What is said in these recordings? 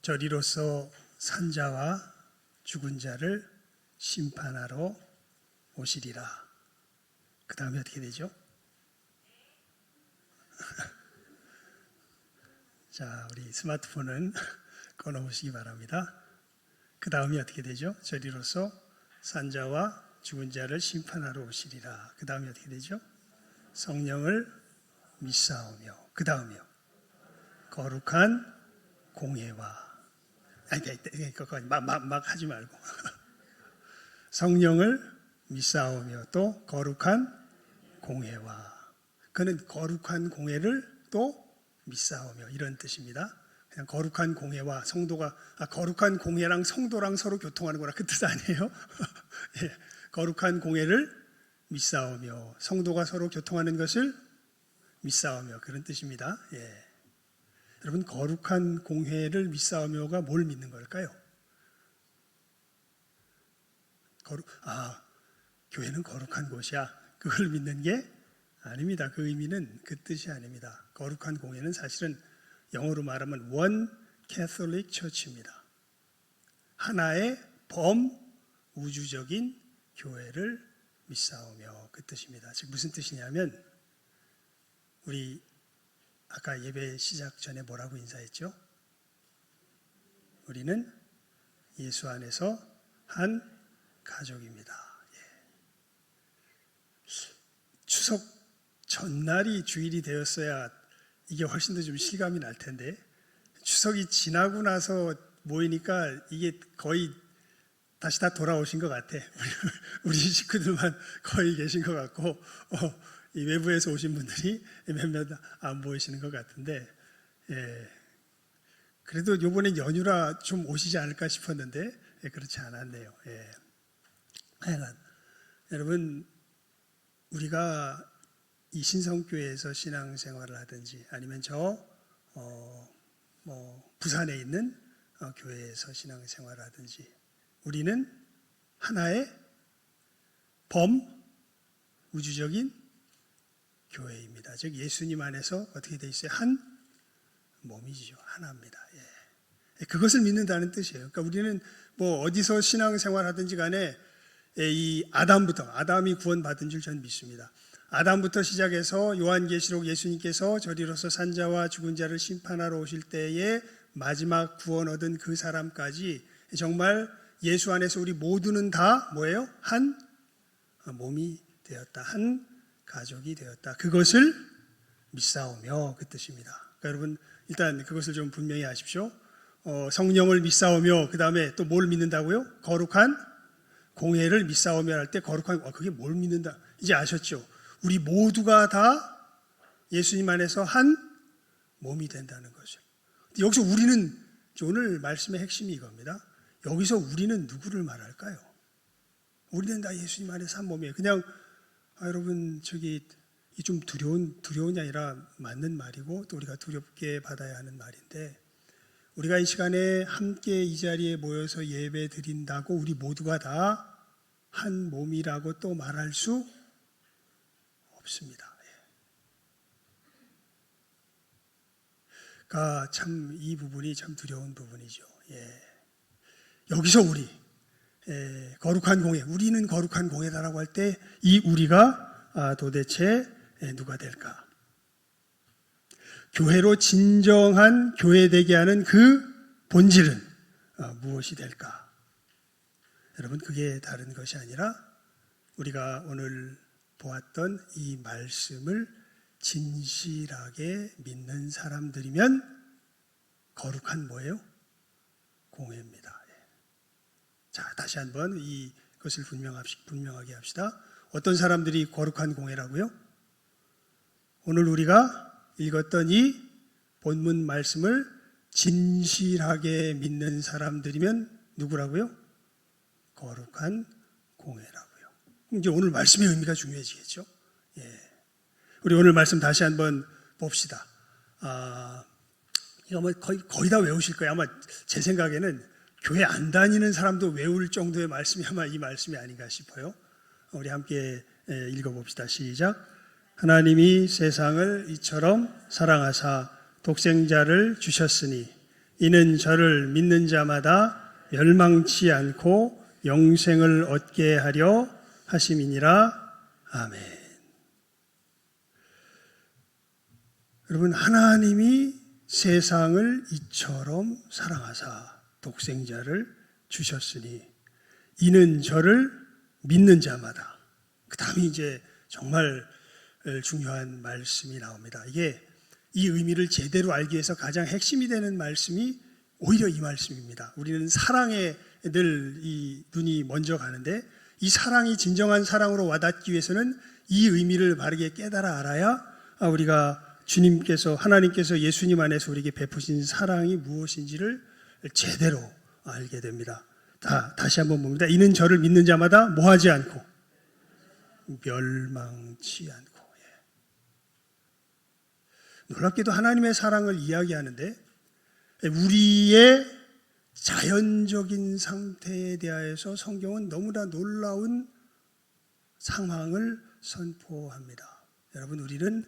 저리로서 산 자와 죽은 자를 심판하러 오시리라. 그 다음에 어떻게 되죠? 자, 우리 스마트폰은 꺼놓으시기 바랍니다. 그 다음이 어떻게 되죠? 저리로서 산 자와 죽은 자를 심판하러 오시리라. 그 다음이 어떻게 되죠? 성령을 믿사오며. 그 다음이요. 거룩한 공회와. 막 하지 말고. 성령을 믿사오며 또 거룩한 공회와. 그는 거룩한 공회를 또 믿사오며 이런 뜻입니다. 그냥 거룩한 공회와 성도가 거룩한 공회랑 성도랑 서로 교통하는구나 그 뜻 아니에요? 예, 거룩한 공회를 믿사오며 성도가 서로 교통하는 것을 믿사오며 그런 뜻입니다. 예. 여러분 거룩한 공회를 믿사오며가 뭘 믿는 걸까요? 교회는 거룩한 곳이야. 그걸 믿는 게 아닙니다. 그 의미는 그 뜻이 아닙니다. 거룩한 공회는 사실은 영어로 말하면 One Catholic Church입니다. 하나의 범우주적인 교회를 믿사오며 그 뜻입니다. 즉 무슨 뜻이냐면 우리 아까 예배 시작 전에 뭐라고 인사했죠? 우리는 예수 안에서 한 가족입니다. 예. 추석 전날이 주일이 되었어야 이게 훨씬 더 좀 실감이 날 텐데 추석이 지나고 나서 모이니까 이게 거의 다시 다 돌아오신 것 같아. 우리 식구들만 거의 계신 것 같고 이 외부에서 오신 분들이 몇몇 안 보이시는 것 같은데 예. 그래도 이번엔 연휴라 좀 오시지 않을까 싶었는데 예, 그렇지 않았네요. 예. 하여간 여러분 우리가 이 신성교회에서 신앙생활을 하든지 아니면 부산에 있는 교회에서 신앙생활을 하든지 우리는 하나의 범우주적인 교회입니다. 즉 예수님 안에서 어떻게 돼 있어요? 한 몸이죠. 하나입니다. 예. 그것을 믿는다는 뜻이에요. 그러니까 우리는 뭐 어디서 신앙생활 하든지 간에 이 아담이 구원받은 줄 전 믿습니다. 아담부터 시작해서 요한계시록 예수님께서 저리로서 산 자와 죽은 자를 심판하러 오실 때에 마지막 구원 얻은 그 사람까지 정말 예수 안에서 우리 모두는 다 뭐예요? 한 몸이 되었다. 한 가족이 되었다. 그것을 믿사오며 그 뜻입니다. 그러니까 여러분 일단 그것을 좀 분명히 아십시오. 성령을 믿사오며 그 다음에 또 뭘 믿는다고요? 거룩한 공회를 믿사오며 할 때 거룩한 그게 뭘 믿는다? 이제 아셨죠? 우리 모두가 다 예수님 안에서 한 몸이 된다는 거죠. 여기서 우리는 오늘 말씀의 핵심이 이겁니다. 여기서 우리는 누구를 말할까요? 우리는 다 예수님 안에서 한 몸이에요. 그냥 여러분 좀 두려운이 아니라 맞는 말이고 또 우리가 두렵게 받아야 하는 말인데 우리가 이 시간에 함께 이 자리에 모여서 예배 드린다고 우리 모두가 다 한 몸이라고 또 말할 수 없습니다. 그러니까 참 이 부분이 참 두려운 부분이죠. 예. 여기서 우리 거룩한 공회, 우리는 거룩한 공회다라고 할 때 이 우리가 도대체 누가 될까? 교회로 진정한 교회되게 하는 그 본질은 무엇이 될까? 여러분 그게 다른 것이 아니라 우리가 오늘 보았던 이 말씀을 진실하게 믿는 사람들이면 거룩한 뭐예요? 공회입니다. 자, 다시 한번 이것을 분명하게 합시다. 어떤 사람들이 거룩한 공회라고요? 오늘 우리가 읽었던 이 본문 말씀을 진실하게 믿는 사람들이면 누구라고요? 거룩한 공회라고요. 이제 오늘 말씀의 의미가 중요해지겠죠? 예. 우리 오늘 말씀 다시 한번 봅시다. 이거 거의 다 외우실 거예요. 아마 제 생각에는 교회 안 다니는 사람도 외울 정도의 말씀이 아마 이 말씀이 아닌가 싶어요. 우리 함께 읽어봅시다. 시작. 하나님이 세상을 이처럼 사랑하사 독생자를 주셨으니 이는 저를 믿는 자마다 멸망치 않고 영생을 얻게 하려 하심이니라. 아멘. 여러분, 하나님이 세상을 이처럼 사랑하사 독생자를 주셨으니 이는 저를 믿는 자마다. 그 다음에 이제 정말 중요한 말씀이 나옵니다. 이게 이 의미를 제대로 알기 위해서 가장 핵심이 되는 말씀이 오히려 이 말씀입니다. 우리는 사랑에 늘 이 눈이 먼저 가는데 이 사랑이 진정한 사랑으로 와닿기 위해서는 이 의미를 바르게 깨달아 알아야 우리가 주님께서, 하나님께서 예수님 안에서 우리에게 베푸신 사랑이 무엇인지를 제대로 알게 됩니다. 다시 한번 봅니다. 이는 저를 믿는 자마다 뭐하지 않고 멸망치 않고. 놀랍게도 하나님의 사랑을 이야기하는데 우리의 자연적인 상태에 대하여서 성경은 너무나 놀라운 상황을 선포합니다. 여러분, 우리는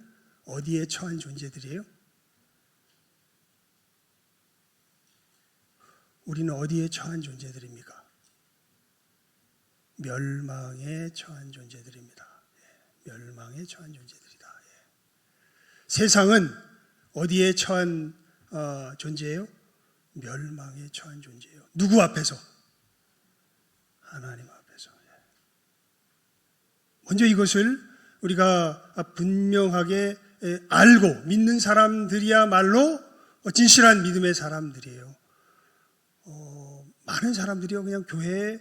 어디에 처한 존재들이에요? 우리는 어디에 처한 존재들입니까? 멸망에 처한 존재들입니다. 멸망에 처한 존재들이다. 세상은 어디에 처한 존재예요? 멸망에 처한 존재예요. 누구 앞에서? 하나님 앞에서. 먼저 이것을 우리가 분명하게 알고 믿는 사람들이야말로 진실한 믿음의 사람들이에요. 많은 사람들이요 그냥 교회에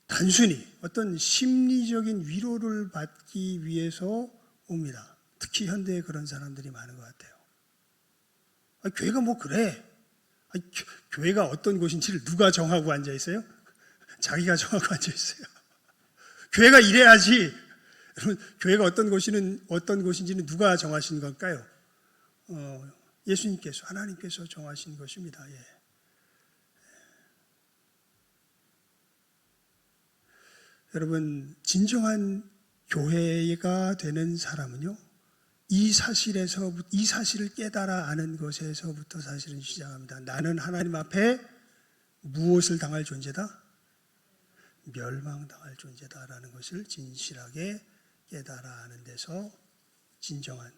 단순히 어떤 심리적인 위로를 받기 위해서 옵니다. 특히 현대에 그런 사람들이 많은 것 같아요. 교회가 뭐 그래? 교회가 어떤 곳인지를 누가 정하고 앉아 있어요? 자기가 정하고 앉아 있어요. 교회가 이래야지. 여러분, 교회가 어떤 곳인지는 누가 정하신 걸까요? 예수님께서, 하나님께서 정하신 것입니다. 여러분, 진정한 교회가 되는 사람은요, 이 사실을 깨달아 아는 것에서부터 사실은 시작합니다. 나는 하나님 앞에 무엇을 당할 존재다? 멸망당할 존재다라는 것을 진실하게 깨달아 아는 데서 진정한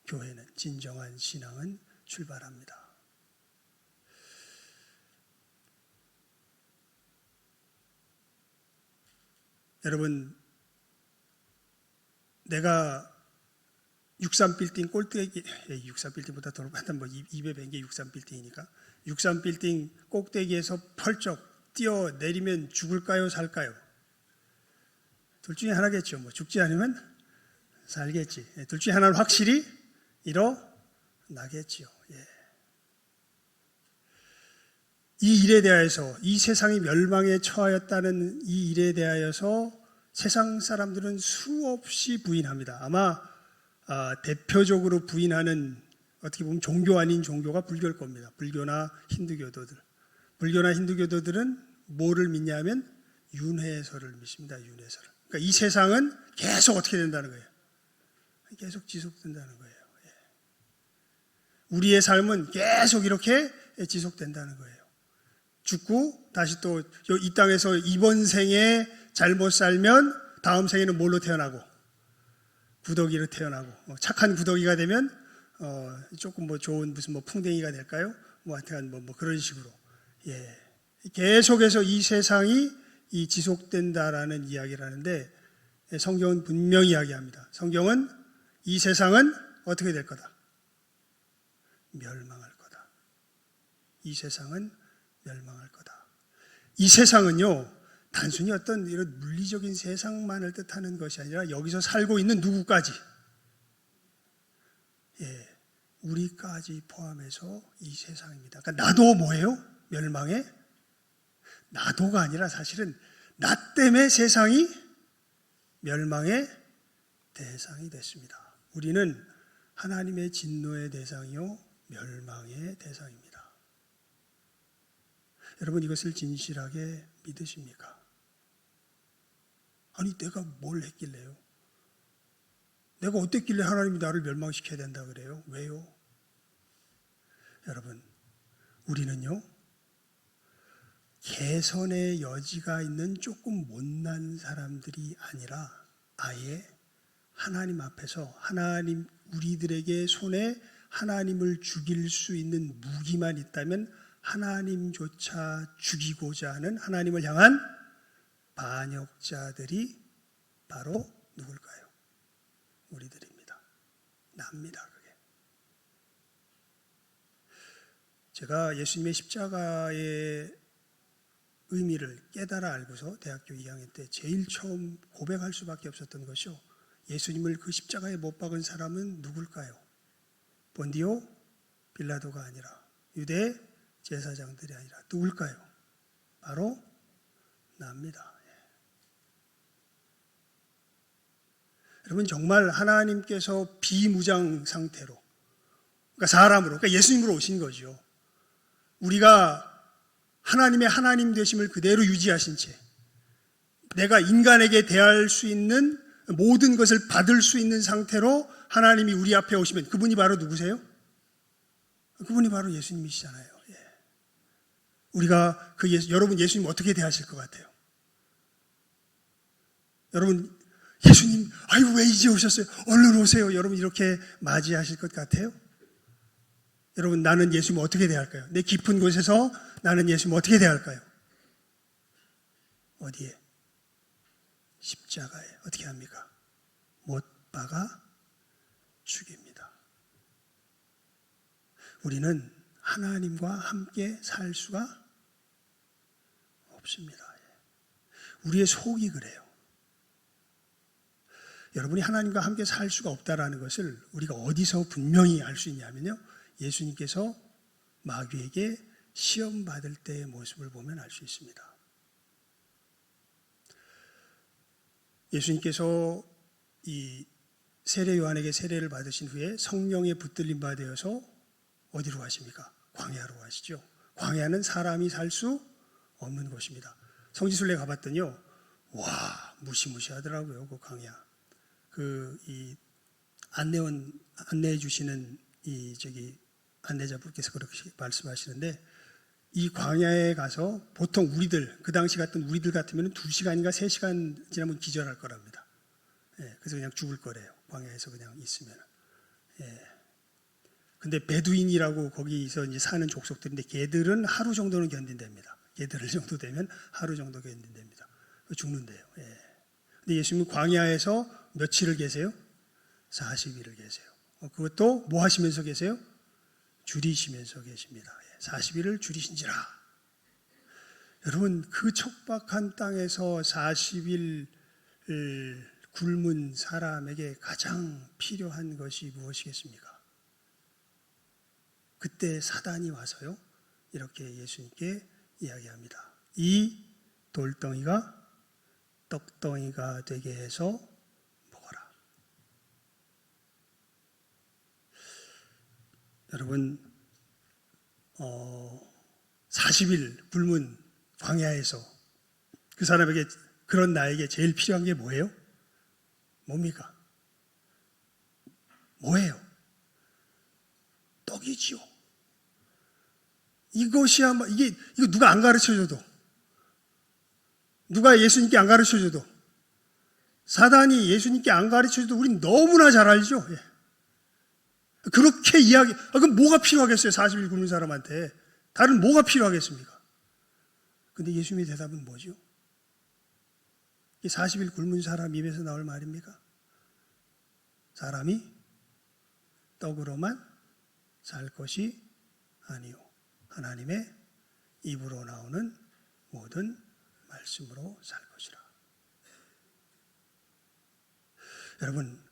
교회는, 진정한 신앙은 출발합니다. 여러분, 내가 63빌딩 꼭대기, 63빌딩보다 더 높았던 뭐 200개 63빌딩이니까 63빌딩 꼭대기에서 펄쩍 뛰어내리면 죽을까요, 살까요? 둘 중에 하나겠죠. 뭐 죽지 않으면 살겠지. 둘 중에 하나는 확실히 일어나겠지요. 이 일에 대하여서, 이 세상이 멸망에 처하였다는 이 일에 대하여서 세상 사람들은 수없이 부인합니다. 아마 대표적으로 부인하는, 어떻게 보면 종교 아닌 종교가 불교일 겁니다. 불교나 힌두교도들. 불교나 힌두교도들은 뭐를 믿냐면 윤회설을 믿습니다. 윤회설. 그러니까 이 세상은 계속 어떻게 된다는 거예요? 계속 지속된다는 거예요. 우리의 삶은 계속 이렇게 지속된다는 거예요. 죽고 다시 또 이 땅에서 이번 생에 잘못 살면 다음 생에는 뭘로 태어나고? 구더기로 태어나고, 착한 구더기가 되면 조금 뭐 좋은 무슨 뭐 풍뎅이가 될까요? 뭐 하여튼 뭐 그런 식으로 계속해서 이 세상이 지속된다라는 이야기를 하는데 성경은 분명히 이야기합니다. 성경은 이 세상은 어떻게 될 거다? 멸망할 거다. 이 세상은 멸망할 거다. 이 세상은요, 단순히 어떤 이런 물리적인 세상만을 뜻하는 것이 아니라 여기서 살고 있는 누구까지, 우리까지 포함해서 이 세상입니다. 그러니까 나도 뭐예요? 멸망에? 나도가 아니라 사실은 나 때문에 세상이 멸망의 대상이 됐습니다. 우리는 하나님의 진노의 대상이요, 멸망의 대상입니다. 여러분, 이것을 진실하게 믿으십니까? 아니, 내가 뭘 했길래요? 내가 어땠길래 하나님이 나를 멸망시켜야 된다 그래요? 왜요? 여러분, 우리는요, 개선의 여지가 있는 조금 못난 사람들이 아니라 아예 하나님 앞에서 하나님 우리들에게 손에 하나님을 죽일 수 있는 무기만 있다면 하나님조차 죽이고자 하는 하나님을 향한 반역자들이 바로 누굴까요? 우리들입니다. 납니다, 그게. 제가 예수님의 십자가의 의미를 깨달아 알고서 대학교 2학년 때 제일 처음 고백할 수밖에 없었던 것이요, 예수님을 그 십자가에 못 박은 사람은 누굴까요? 본디오 빌라도가 아니라, 유대 제사장들이 아니라 누굴까요? 바로 나입니다. 여러분, 정말 하나님께서 비무장 상태로, 그러니까 사람으로, 그러니까 예수님으로 오신 거죠. 우리가 하나님의 하나님 되심을 그대로 유지하신 채 내가 인간에게 대할 수 있는 모든 것을 받을 수 있는 상태로 하나님이 우리 앞에 오시면 그분이 바로 누구세요? 그분이 바로 예수님이시잖아요. 우리가 여러분 예수님 어떻게 대하실 것 같아요? 여러분, 예수님, 아유, 왜 이제 오셨어요? 얼른 오세요. 여러분, 이렇게 맞이하실 것 같아요? 여러분, 나는 예수님 어떻게 대할까요? 내 깊은 곳에서 나는 예수님 어떻게 대할까요? 어디에? 십자가에. 어떻게 합니까? 못 박아 죽입니다. 우리는 하나님과 함께 살 수가 없습니다. 우리의 속이 그래요. 여러분이 하나님과 함께 살 수가 없다라는 것을 우리가 어디서 분명히 알 수 있냐면요, 예수님께서 마귀에게 시험 받을 때의 모습을 보면 알 수 있습니다. 예수님께서 이 세례 요한에게 세례를 받으신 후에 성령에 붙들림 받으셔서 어디로 가십니까? 광야로 가시죠. 광야는 사람이 살 수 없는 곳입니다. 성지순례 가봤더니요, 와, 무시무시하더라고요. 그 광야. 이 안내해 주시는 안내자분께서 그렇게 말씀하시는데, 이 광야에 가서 보통 우리들, 그 당시 같은 우리들 같으면 2시간인가 3시간 지나면 기절할 거랍니다. 그래서 그냥 죽을 거래요. 광야에서 그냥 있으면. 근데 베두인이라고 거기서 이제 사는 족속들인데, 걔들은 하루 정도는 견딘답니다. 걔들 정도 되면 하루 정도 견딘답니다. 죽는데요. 근데 예수님은 광야에서 며칠을 계세요? 40일을 계세요. 그것도 뭐 하시면서 계세요? 줄이시면서 계십니다. 40일을 줄이신지라. 여러분, 그 척박한 땅에서 40일 굶은 사람에게 가장 필요한 것이 무엇이겠습니까? 그때 사단이 와서요, 이렇게 예수님께 이야기합니다. 이 돌덩이가 떡덩이가 되게 해서 먹어라. 여러분, 40일 굶은 광야에서 그 사람에게, 그런 나에게 제일 필요한 게 뭐예요? 뭡니까? 뭐예요? 떡이지요. 이것이야말로, 이거 누가 안 가르쳐줘도, 누가 예수님께 안 가르쳐줘도, 사단이 예수님께 안 가르쳐줘도 우린 너무나 잘 알죠. 그렇게 그럼 뭐가 필요하겠어요? 40일 굶는 사람한테. 다른 뭐가 필요하겠습니까? 근데 예수님의 대답은 뭐죠? 이 40일 굶은 사람 입에서 나올 말입니까? 사람이 떡으로만 살 것이 아니요, 하나님의 입으로 나오는 모든 말씀으로 살 것이라. 여러분,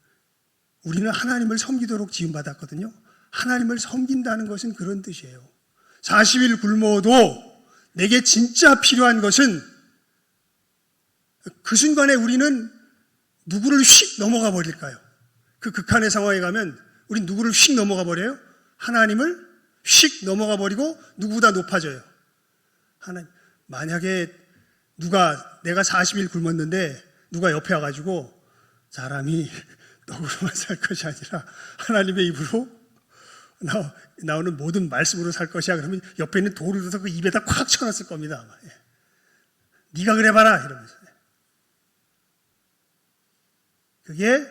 우리는 하나님을 섬기도록 지음받았거든요. 하나님을 섬긴다는 것은 그런 뜻이에요. 40일 굶어도 내게 진짜 필요한 것은, 그 순간에 우리는 누구를 휙 넘어가 버릴까요? 그 극한의 상황에 가면 우린 누구를 휙 넘어가 버려요? 하나님을 휙 넘어가 버리고 누구보다 높아져요. 만약에 내가 40일 굶었는데 누가 옆에 와가지고, 사람이 떡으로만 살 것이 아니라 하나님의 입으로 나오는 모든 말씀으로 살 것이야. 그러면 옆에 있는 돌을 들어서 그 입에다 콱 쳐놨을 겁니다. 아마. 예. 네가 그래봐라 이러면서. 그게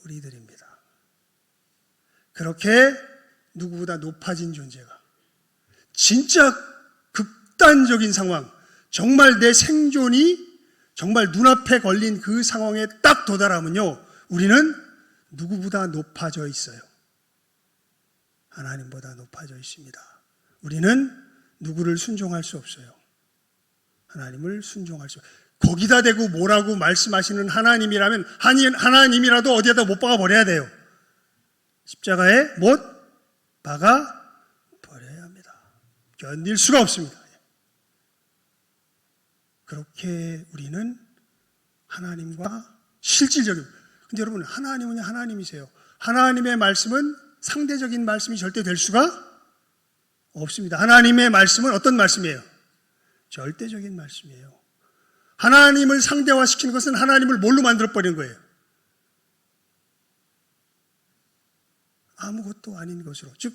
우리들입니다. 그렇게 누구보다 높아진 존재가 진짜 극단적인 상황, 정말 내 생존이 정말 눈앞에 걸린 그 상황에 딱 도달하면요, 우리는 누구보다 높아져 있어요. 하나님보다 높아져 있습니다. 우리는 누구를 순종할 수 없어요. 하나님을 순종할 수 없어요. 거기다 대고 뭐라고 말씀하시는 하나님이라면 하나님이라도 어디에다 못 박아 버려야 돼요. 십자가에 못 박아 버려야 합니다. 견딜 수가 없습니다. 그렇게 우리는 하나님과 실질적인, 근데 여러분 하나님은 하나님이세요. 하나님의 말씀은 상대적인 말씀이 절대 될 수가 없습니다. 하나님의 말씀은 어떤 말씀이에요? 절대적인 말씀이에요. 하나님을 상대화시키는 것은 하나님을 뭘로 만들어버리는 거예요? 아무것도 아닌 것으로. 즉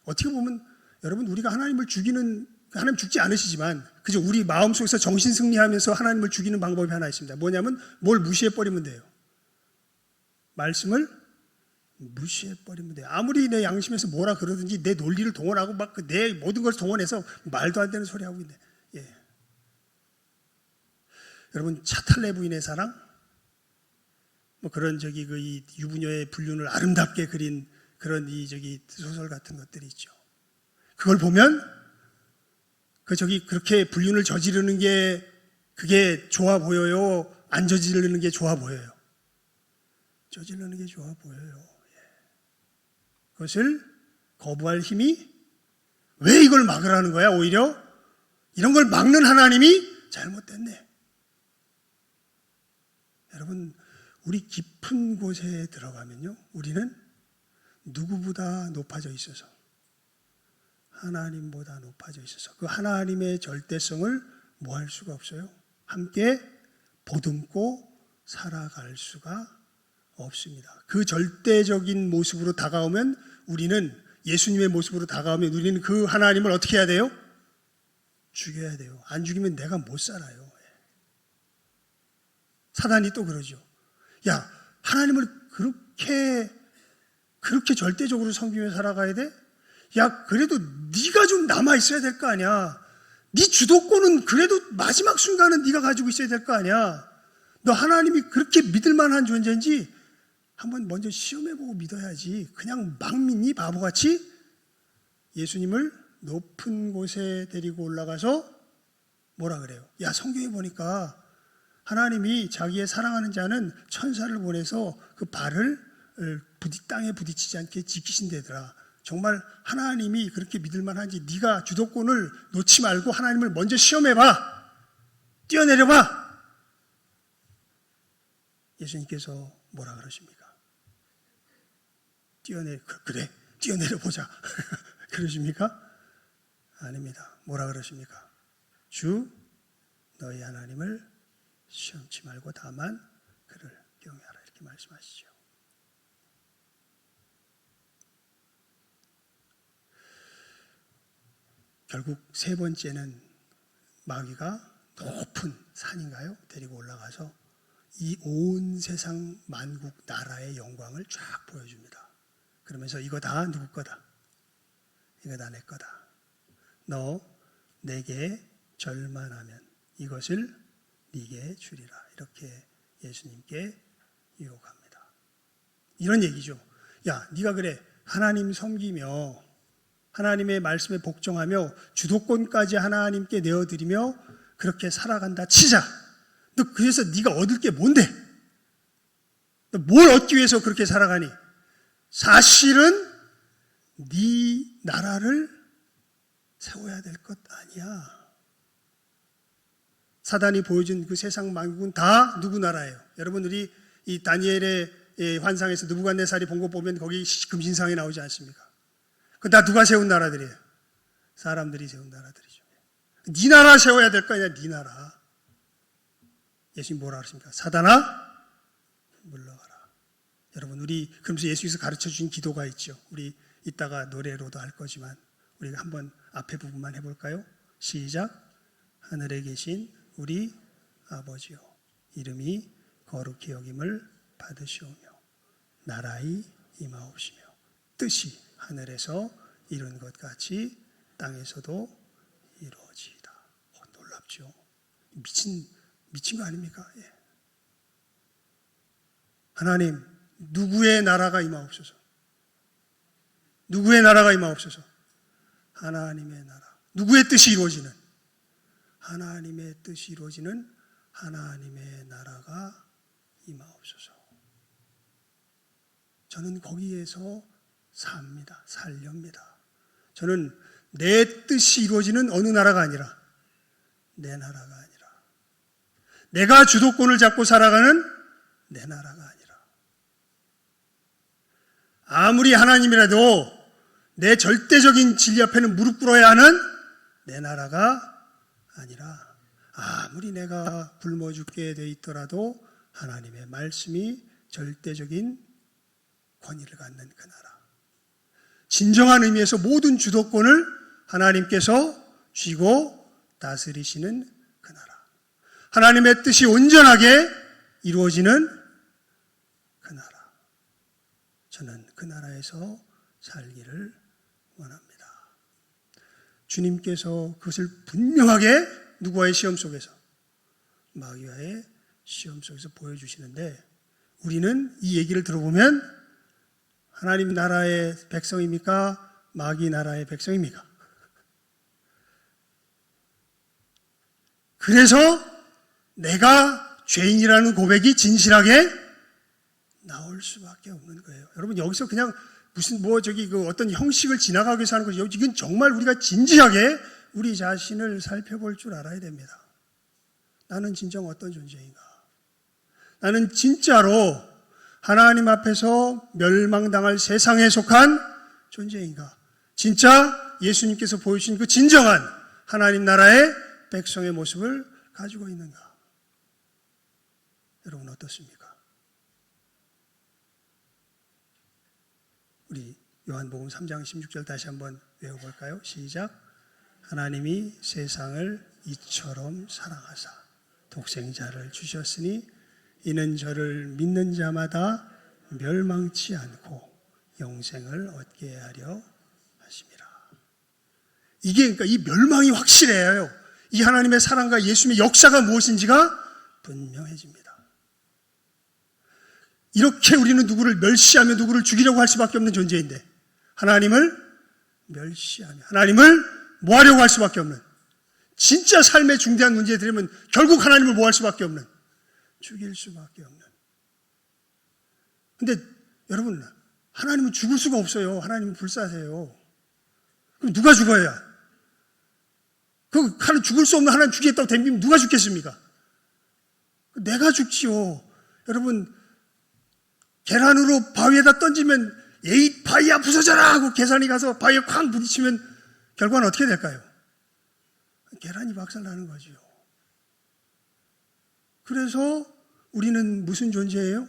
어떻게 보면 여러분 우리가 하나님을 죽이는, 하나님 죽지 않으시지만 그저 우리 마음속에서 정신승리하면서 하나님을 죽이는 방법이 하나 있습니다. 뭐냐면 뭘 무시해버리면 돼요. 말씀을 무시해버리면 돼요. 아무리 내 양심에서 뭐라 그러든지 내 논리를 동원하고 막 내 모든 걸 동원해서 말도 안 되는 소리 하고 있네. 예. 여러분 차탈레 부인의 사랑, 뭐 그런 그 이 유부녀의 불륜을 아름답게 그린 그런 소설 같은 것들이 있죠. 그걸 보면 그렇게 불륜을 저지르는 게 그게 좋아 보여요? 안 저지르는 게 좋아 보여요? 저지르는 게 좋아 보여요. 그것을 거부할 힘이, 왜 이걸 막으라는 거야? 오히려 이런 걸 막는 하나님이 잘못됐네. 여러분 우리 깊은 곳에 들어가면요, 우리는 누구보다 높아져 있어서, 하나님보다 높아져 있어서 그 하나님의 절대성을 뭐 할 수가 없어요. 함께 보듬고 살아갈 수가 없습니다. 그 절대적인 모습으로 다가오면, 우리는 예수님의 모습으로 다가오면 우리는 그 하나님을 어떻게 해야 돼요? 죽여야 돼요. 안 죽이면 내가 못 살아요. 사단이 또 그러죠. 야, 하나님을 그렇게 절대적으로 섬기며 살아가야 돼? 야, 그래도 네가 좀 남아 있어야 될 거 아니야. 네 주도권은 그래도 마지막 순간은 네가 가지고 있어야 될 거 아니야. 너 하나님이 그렇게 믿을 만한 존재인지 한번 먼저 시험해보고 믿어야지. 그냥 막 믿니? 바보같이? 예수님을 높은 곳에 데리고 올라가서 뭐라 그래요? 야, 성경에 보니까 하나님이 자기의 사랑하는 자는 천사를 보내서 그 발을 땅에 부딪히지 않게 지키신다더라. 정말 하나님이 그렇게 믿을 만한지 네가 주도권을 놓지 말고 하나님을 먼저 시험해봐. 뛰어내려봐. 예수님께서 뭐라 그러십니까? 그래, 뛰어내려보자. 그러십니까? 아닙니다. 뭐라 그러십니까? 주 너희 하나님을 시험치 말고 다만 그를 경외하라, 이렇게 말씀하시죠. 결국 세 번째는 마귀가 높은 산인가요? 데리고 올라가서 이 온 세상 만국 나라의 영광을 쫙 보여줍니다. 그러면서 이거 다 누구 거다? 이거 다 내 거다. 너 내게 절만하면 이것을 네게 주리라. 이렇게 예수님께 유혹합니다. 이런 얘기죠. 야, 네가 그래 하나님 섬기며 하나님의 말씀에 복종하며 주도권까지 하나님께 내어드리며 그렇게 살아간다 치자. 너 그래서 네가 얻을 게 뭔데? 너 뭘 얻기 위해서 그렇게 살아가니? 사실은 네 나라를 세워야 될 것 아니야. 사단이 보여준 그 세상 만국은 다 누구 나라예요? 여러분 우리 이 다니엘의 환상에서 느부갓네살이 본 거 보면 거기 금신상에 나오지 않습니까? 그 다 누가 세운 나라들이에요? 사람들이 세운 나라들이죠. 네 나라 세워야 될 거 아니야, 네 나라. 예수님 뭐라 그러십니까? 사단아, 물러가라. 여러분 우리 그러면서 예수께서 가르쳐 주신 기도가 있죠. 우리 이따가 노래로도 할 거지만 우리가 한번 앞에 부분만 해볼까요? 시작. 하늘에 계신 우리 아버지요, 이름이 거룩히 여김을 받으시오며 나라의 임하옵시며 뜻이 하늘에서 이룬 것 같이 땅에서도 이루어지이다. 놀랍죠? 미친 거 아닙니까? 예. 하나님, 누구의 나라가 임하옵소서? 누구의 나라가 임하옵소서? 하나님의 나라. 누구의 뜻이 이루어지는? 하나님의 뜻이 이루어지는 하나님의 나라가 임하옵소서. 저는 거기에서 삽니다. 살렵니다. 저는 내 뜻이 이루어지는 어느 나라가 아니라 내 나라가 아니라 내가 주도권을 잡고 살아가는 내 나라가 아니라 아무리 하나님이라도 내 절대적인 진리 앞에는 무릎 꿇어야 하는 내 나라가 아니라 아무리 내가 굶어 죽게 돼 있더라도 하나님의 말씀이 절대적인 권위를 갖는 그 나라. 진정한 의미에서 모든 주도권을 하나님께서 쥐고 다스리시는 그 나라. 하나님의 뜻이 온전하게 이루어지는 그 나라. 저는 그 나라에서 살기를 원합니다. 주님께서 그것을 분명하게 누구와의 시험 속에서? 마귀와의 시험 속에서 보여주시는데 우리는 이 얘기를 들어보면 하나님 나라의 백성입니까? 마귀 나라의 백성입니까? 그래서 내가 죄인이라는 고백이 진실하게 나올 수밖에 없는 거예요. 여러분 여기서 그냥 무슨 어떤 형식을 지나가기 위해서 하는 거죠. 이건 정말 우리가 진지하게 우리 자신을 살펴볼 줄 알아야 됩니다. 나는 진정 어떤 존재인가? 나는 진짜로 하나님 앞에서 멸망당할 세상에 속한 존재인가? 진짜 예수님께서 보여주신 그 진정한 하나님 나라의 백성의 모습을 가지고 있는가? 여러분 어떻습니까? 우리 요한복음 3장 16절 다시 한번 외워볼까요? 시작. 하나님이 세상을 이처럼 사랑하사 독생자를 주셨으니 이는 저를 믿는 자마다 멸망치 않고 영생을 얻게 하려 하심이라. 이게 그러니까 이 멸망이 확실해요. 이 하나님의 사랑과 예수님의 역사가 무엇인지가 분명해집니다. 이렇게 우리는 누구를 멸시하며 누구를 죽이려고 할 수밖에 없는 존재인데 하나님을 멸시하며 하나님을 모하려고 할 수밖에 없는, 진짜 삶의 중대한 문제들이면 결국 하나님을 모할 수밖에 없는, 죽일 수밖에 없는. 근데 여러분, 하나님은 죽을 수가 없어요. 하나님은 불사세요. 그럼 누가 죽어야? 죽을 수 없는 하나님 죽이겠다고 덤비면 누가 죽겠습니까? 내가 죽지요. 여러분, 계란으로 바위에다 던지면 에이 바위야 부서져라 하고 계란이 가서 바위에 쾅 부딪히면 결과는 어떻게 될까요? 계란이 박살나는 거지요. 그래서 우리는 무슨 존재예요?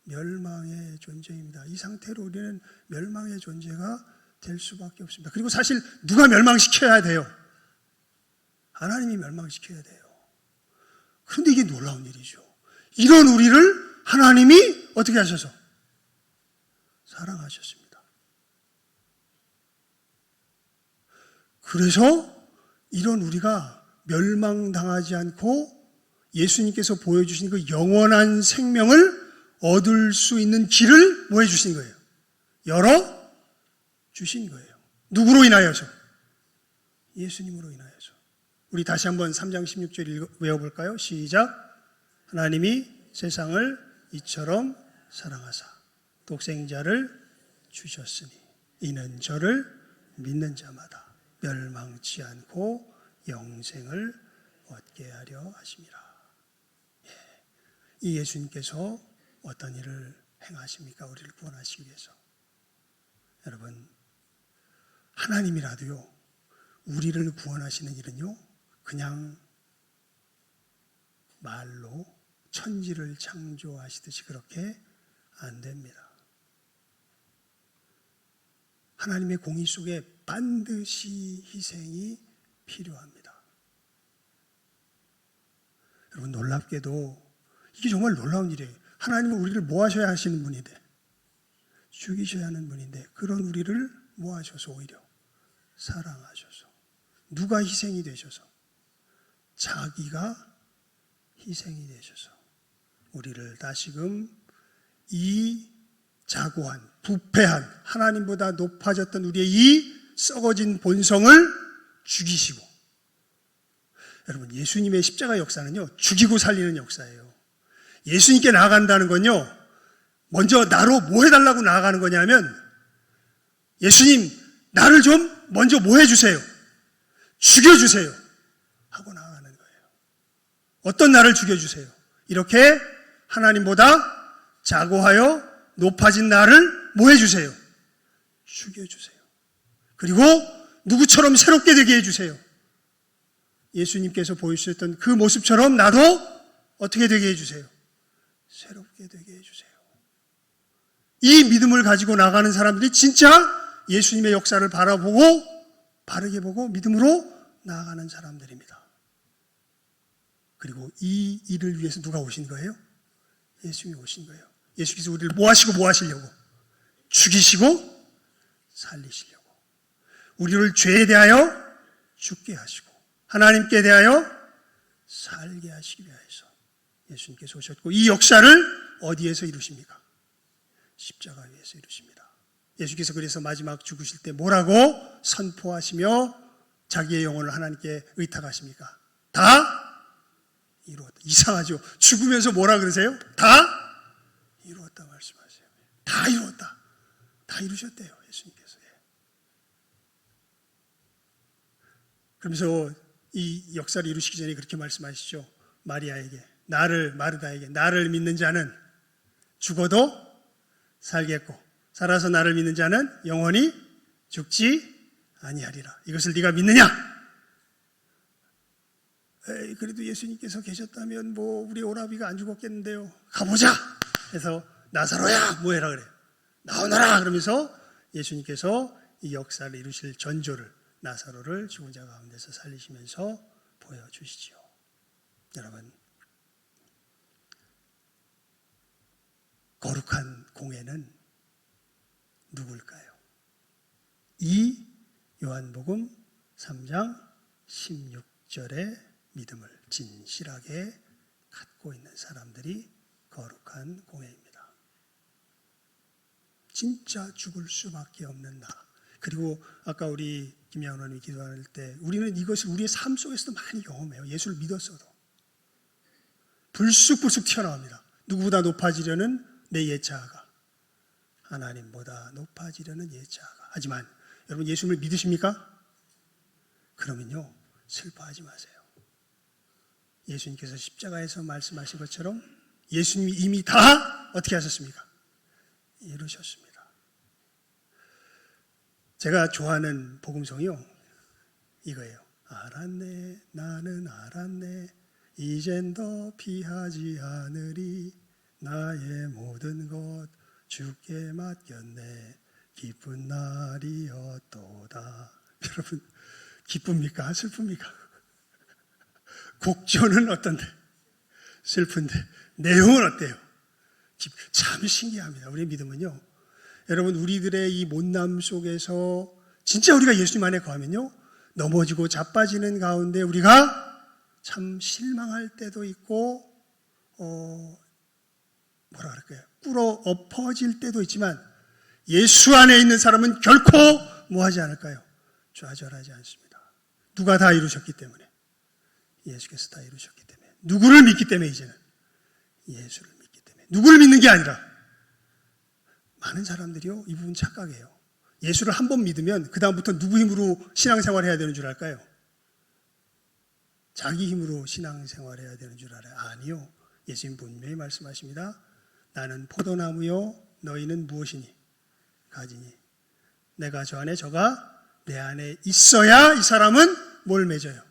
멸망의 존재입니다. 이 상태로 우리는 멸망의 존재가 될 수밖에 없습니다. 그리고 사실 누가 멸망시켜야 돼요? 하나님이 멸망시켜야 돼요. 그런데 이게 놀라운 일이죠. 이런 우리를 하나님이 어떻게 하셔서? 사랑하셨습니다. 그래서 이런 우리가 멸망당하지 않고 예수님께서 보여주신 그 영원한 생명을 얻을 수 있는 길을 뭐 해주신 거예요? 열어 주신 거예요. 누구로 인하여서? 예수님으로 인하여서. 우리 다시 한번 3장 16절 외워볼까요? 시작. 하나님이 세상을 이처럼 사랑하사 독생자를 주셨으니 이는 저를 믿는 자마다 멸망치 않고 영생을 얻게 하려 하심이라. 이 예수님께서 어떤 일을 행하십니까? 우리를 구원하시기 위해서. 여러분, 하나님이라도요, 우리를 구원하시는 일은요, 그냥 말로 천지를 창조하시듯이 그렇게 안 됩니다. 하나님의 공의 속에 반드시 희생이 필요합니다. 여러분, 놀랍게도 이게 정말 놀라운 일이에요. 하나님은 우리를 뭐 하셔야 하시는 분인데, 죽이셔야 하는 분인데, 그런 우리를 뭐 하셔서 오히려 사랑하셔서, 누가 희생이 되셔서, 자기가 희생이 되셔서 우리를 다시금 이 자고한, 부패한, 하나님보다 높아졌던 우리의 이 썩어진 본성을 죽이시고, 여러분, 예수님의 십자가 역사는요, 죽이고 살리는 역사예요. 예수님께 나아간다는 건요, 먼저 나로 뭐 해달라고 나아가는 거냐면, 예수님, 나를 좀 먼저 뭐 해주세요? 죽여주세요. 하고 나아가는 거예요. 어떤 나를 죽여주세요? 이렇게 하나님보다 자고하여 높아진 나를 뭐 해주세요? 죽여주세요. 그리고 누구처럼 새롭게 되게 해주세요. 예수님께서 보여주셨던 그 모습처럼 나도 어떻게 되게 해주세요? 새롭게 되게 해주세요. 이 믿음을 가지고 나가는 사람들이 진짜 예수님의 역사를 바라보고 바르게 보고 믿음으로 나아가는 사람들입니다. 그리고 이 일을 위해서 누가 오신 거예요? 예수님이 오신 거예요. 예수께서 우리를 뭐 하시고 뭐 하시려고? 죽이시고 살리시려고. 우리를 죄에 대하여 죽게 하시고 하나님께 대하여 살게 하시기 위해서 예수님께서 오셨고, 이 역사를 어디에서 이루십니까? 십자가 위에서 이루십니다. 예수께서 그래서 마지막 죽으실 때 뭐라고 선포하시며 자기의 영혼을 하나님께 의탁하십니까? 다 이루었다. 이상하죠? 죽으면서 뭐라 그러세요? 다 이루었다 말씀하세요. 다 이루었다. 다 이루셨대요, 예수님께서. 그러면서 이 역사를 이루시기 전에 그렇게 말씀하시죠. 마르다에게 나를 믿는 자는 죽어도 살겠고 살아서 나를 믿는 자는 영원히 죽지 아니하리라. 이것을 네가 믿느냐? 에이, 그래도 예수님께서 계셨다면 뭐 우리 오라비가 안 죽었겠는데요. 가보자 해서 나사로야 뭐 해라 그래요. 나오너라 그러면서 예수님께서 이 역사를 이루실 전조를, 나사로를 죽은 자 가운데서 살리시면서 보여주시지요. 여러분, 거룩한 공예는 누굴까요? 이 요한복음 3장 16절의 믿음을 진실하게 갖고 있는 사람들이 거룩한 공예입니다. 진짜 죽을 수밖에 없는 나. 그리고 아까 우리 김양원 의원님이 기도할 때 우리는 이것을 우리의 삶 속에서도 많이 경험해요. 예수를 믿었어도 불쑥불쑥 튀어나옵니다. 누구보다 높아지려는 내 옛자아가, 하나님보다 높아지려는 옛자아가. 하지만 여러분, 예수님을 믿으십니까? 그러면요, 슬퍼하지 마세요. 예수님께서 십자가에서 말씀하신 것처럼 예수님이 이미 다 어떻게 하셨습니까? 이루셨습니다. 제가 좋아하는 복음성이요, 이거예요. 알았네, 나는 알았네, 이젠 더 피하지 않으리, 나의 모든 것 주께 맡겼네, 기쁜 날이었도다. 여러분, 기쁩니까? 슬픕니까? 곡조는 어떤데? 슬픈데 내용은 어때요? 참 신기합니다. 우리의 믿음은요, 여러분, 우리들의 이 못남 속에서 진짜 우리가 예수님 안에 거하면요, 넘어지고 자빠지는 가운데 우리가 참 실망할 때도 있고 뭐라 그럴까요? 꿇어 엎어질 때도 있지만 예수 안에 있는 사람은 결코 뭐하지 않을까요? 좌절하지 않습니다. 누가 다 이루셨기 때문에, 예수께서 다 이루셨기 때문에. 누구를 믿기 때문에, 이제는 예수를 믿기 때문에. 누구를 믿는 게 아니라, 많은 사람들이요, 이 부분 착각해요. 예수를 한 번 믿으면 그 다음부터 누구 힘으로 신앙생활 해야 되는 줄 알까요? 자기 힘으로 신앙생활 해야 되는 줄 알아요. 아니요, 예수님 분명히 말씀하십니다. 나는 포도나무요, 너희는 무엇이니? 가지니. 내가 저 안에, 저가 내 안에 있어야 이 사람은 뭘 맺어요?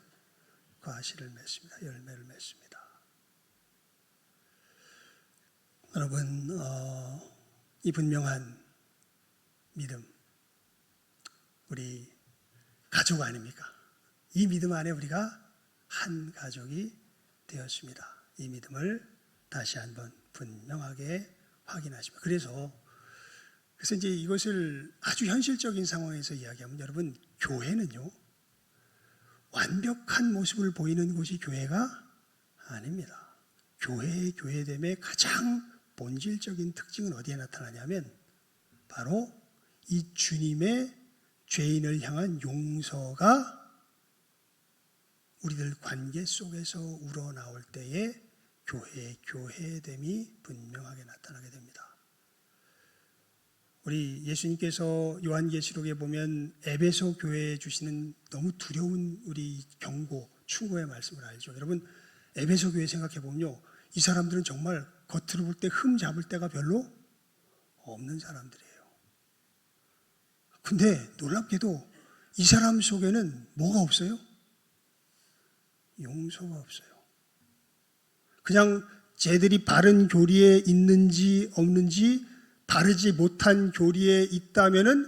과실을 맺습니다. 열매를 맺습니다. 여러분, 이 분명한 믿음, 우리 가족 아닙니까? 이 믿음 안에 우리가 한 가족이 되었습니다. 이 믿음을 다시 한번 분명하게 확인하십니다. 그래서 이제 이것을 아주 현실적인 상황에서 이야기하면 여러분, 교회는요, 완벽한 모습을 보이는 곳이 교회가 아닙니다. 교회의 교회됨의 가장 본질적인 특징은 어디에 나타나냐면 바로 이 주님의 죄인을 향한 용서가 우리들 관계 속에서 우러나올 때에 교회의 교회됨이 분명하게 나타나게 됩니다. 우리 예수님께서 요한계시록에 보면 에베소 교회에 주시는 너무 두려운 우리 경고, 충고의 말씀을 알죠. 여러분, 에베소 교회 생각해 보면요, 이 사람들은 정말 겉으로 볼 때 흠 잡을 데가 별로 없는 사람들이에요. 근데 놀랍게도 이 사람 속에는 뭐가 없어요? 용서가 없어요. 그냥 쟤들이 바른 교리에 있는지 없는지, 바르지 못한 교리에 있다면은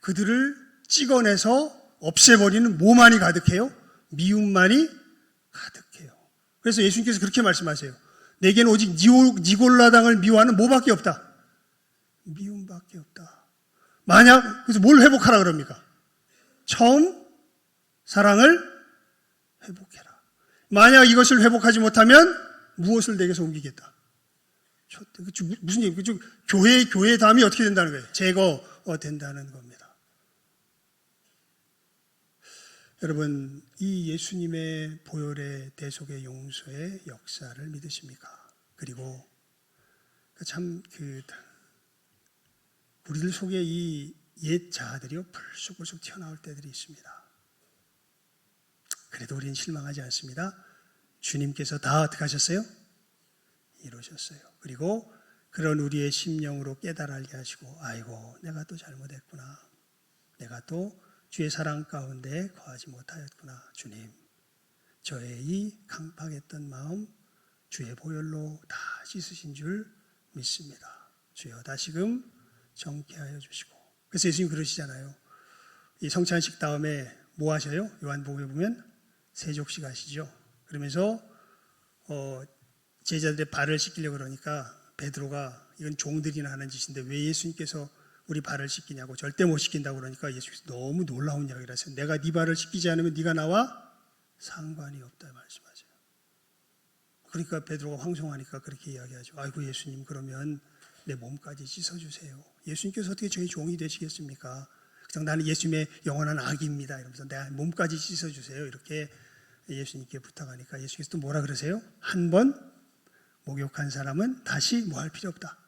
그들을 찍어내서 없애버리는 뭐만이 가득해요? 미움만이 가득해요. 그래서 예수님께서 그렇게 말씀하세요. 내게는 오직 니골라당을 미워하는 뭐밖에 없다? 미움밖에 없다. 만약 그래서 뭘 회복하라 그럽니까? 처음 사랑을 회복해라. 만약 이것을 회복하지 못하면 무엇을 내게서 옮기겠다? 무슨 얘기죠? 교회 다음이 어떻게 된다는 거예요? 제거된다는 겁니다. 여러분, 이 예수님의 보혈의 대속의 용서의 역사를 믿으십니까? 그리고 참 우리들 속에 이 옛 자아들이요, 불쑥불쑥 튀어나올 때들이 있습니다. 그래도 우리는 실망하지 않습니다. 주님께서 다 어떻게 하셨어요? 이루셨어요. 그리고 그런 우리의 심령으로 깨달아 알게 하시고, 아이고 내가 또 잘못했구나, 내가 또 주의 사랑 가운데 거하지 못하였구나. 주님, 저의 이 강팍했던 마음 주의 보혈로 다 씻으신 줄 믿습니다. 주여 다시금 정케하여 주시고. 그래서 예수님 그러시잖아요. 이 성찬식 다음에 뭐 하셔요? 요한복음에 보면 세족식 하시죠. 그러면서 제자들의 발을 씻기려고 그러니까 베드로가 이건 종들이나 하는 짓인데 왜 예수님께서 우리 발을 씻기냐고, 절대 못 씻긴다고 그러니까 예수께서 너무 놀라운 이야기를 하세요. 내가 네 발을 씻기지 않으면 네가 나와 상관이 없다 말씀하세요. 그러니까 베드로가 황송하니까 그렇게 이야기하죠. 아이고 예수님, 그러면 내 몸까지 씻어주세요. 예수님께서 어떻게 저희 종이 되시겠습니까? 그냥 나는 예수님의 영원한 아기입니다 이러면서 내 몸까지 씻어주세요 이렇게 예수님께 부탁하니까 예수님께서 또 뭐라 그러세요? 한 번 목욕한 사람은 다시 뭐 할 필요 없다.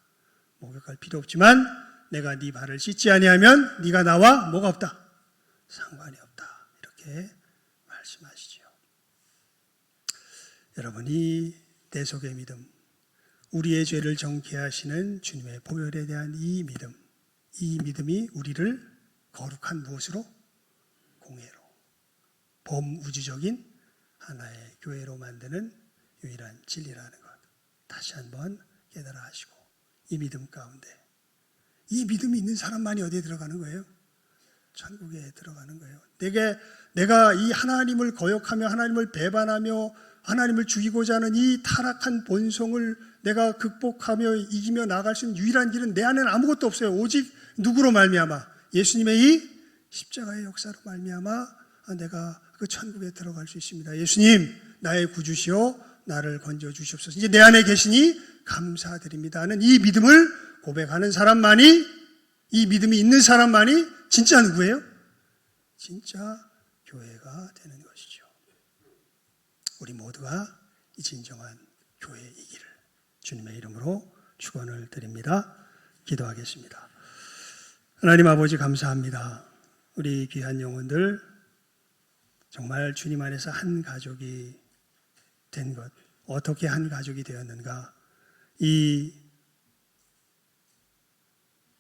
목욕할 필요 없지만 내가 네 발을 씻지 아니하면 네가 나와 뭐가 없다? 상관이 없다. 이렇게 말씀하시죠. 여러분, 이 대속의 믿음, 우리의 죄를 정케 하시는 주님의 보혈에 대한 이 믿음이 우리를 거룩한 무엇으로? 공예로, 범우주적인 하나의 교회로 만드는 유일한 진리라는 것 다시 한번 깨달아 하시고, 이 믿음 가운데, 이 믿음이 있는 사람만이 어디에 들어가는 거예요? 천국에 들어가는 거예요. 내가 이 하나님을 거역하며 하나님을 배반하며 하나님을 죽이고자 하는 이 타락한 본성을 내가 극복하며 이기며 나아갈 수 있는 유일한 길은 내 안에는 아무것도 없어요. 오직 누구로 말미암아? 예수님의 이 십자가의 역사로 말미암아 내가 그 천국에 들어갈 수 있습니다. 예수님, 나의 구주시오, 나를 건져 주시옵소서. 이제 내 안에 계시니 감사드립니다 하는 이 믿음을 고백하는 사람만이, 이 믿음이 있는 사람만이 진짜 누구예요? 진짜 교회가 되는 것이죠. 우리 모두가 이 진정한 교회이기를 주님의 이름으로 축원을 드립니다. 기도하겠습니다. 하나님 아버지, 감사합니다. 우리 귀한 영혼들 정말 주님 안에서 한 가족이 된 것, 어떻게 한 가족이 되었는가, 이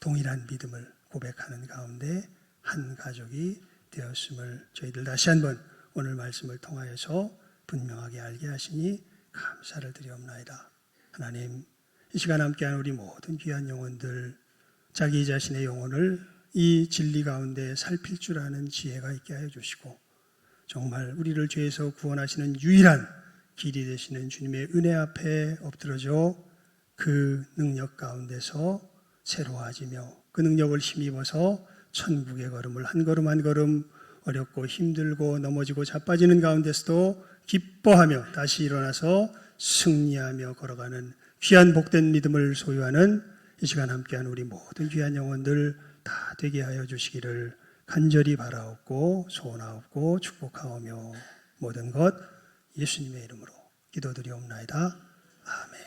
동일한 믿음을 고백하는 가운데 한 가족이 되었음을 저희들 다시 한번 오늘 말씀을 통하여서 분명하게 알게 하시니 감사를 드리옵나이다. 하나님, 이 시간 함께한 우리 모든 귀한 영혼들, 자기 자신의 영혼을 이 진리 가운데 살필 줄 아는 지혜가 있게 하여 주시고 정말 우리를 죄에서 구원하시는 유일한 길이 되시는 주님의 은혜 앞에 엎드러져 그 능력 가운데서 새로워지며 그 능력을 힘입어서 천국의 걸음을 한 걸음 한 걸음 어렵고 힘들고 넘어지고 자빠지는 가운데서도 기뻐하며 다시 일어나서 승리하며 걸어가는 귀한 복된 믿음을 소유하는 이 시간 함께한 우리 모든 귀한 영혼들 다 되게 하여 주시기를 간절히 바라옵고 소원하옵고 축복하오며 모든 것 예수님의 이름으로 기도드리옵나이다. 아멘.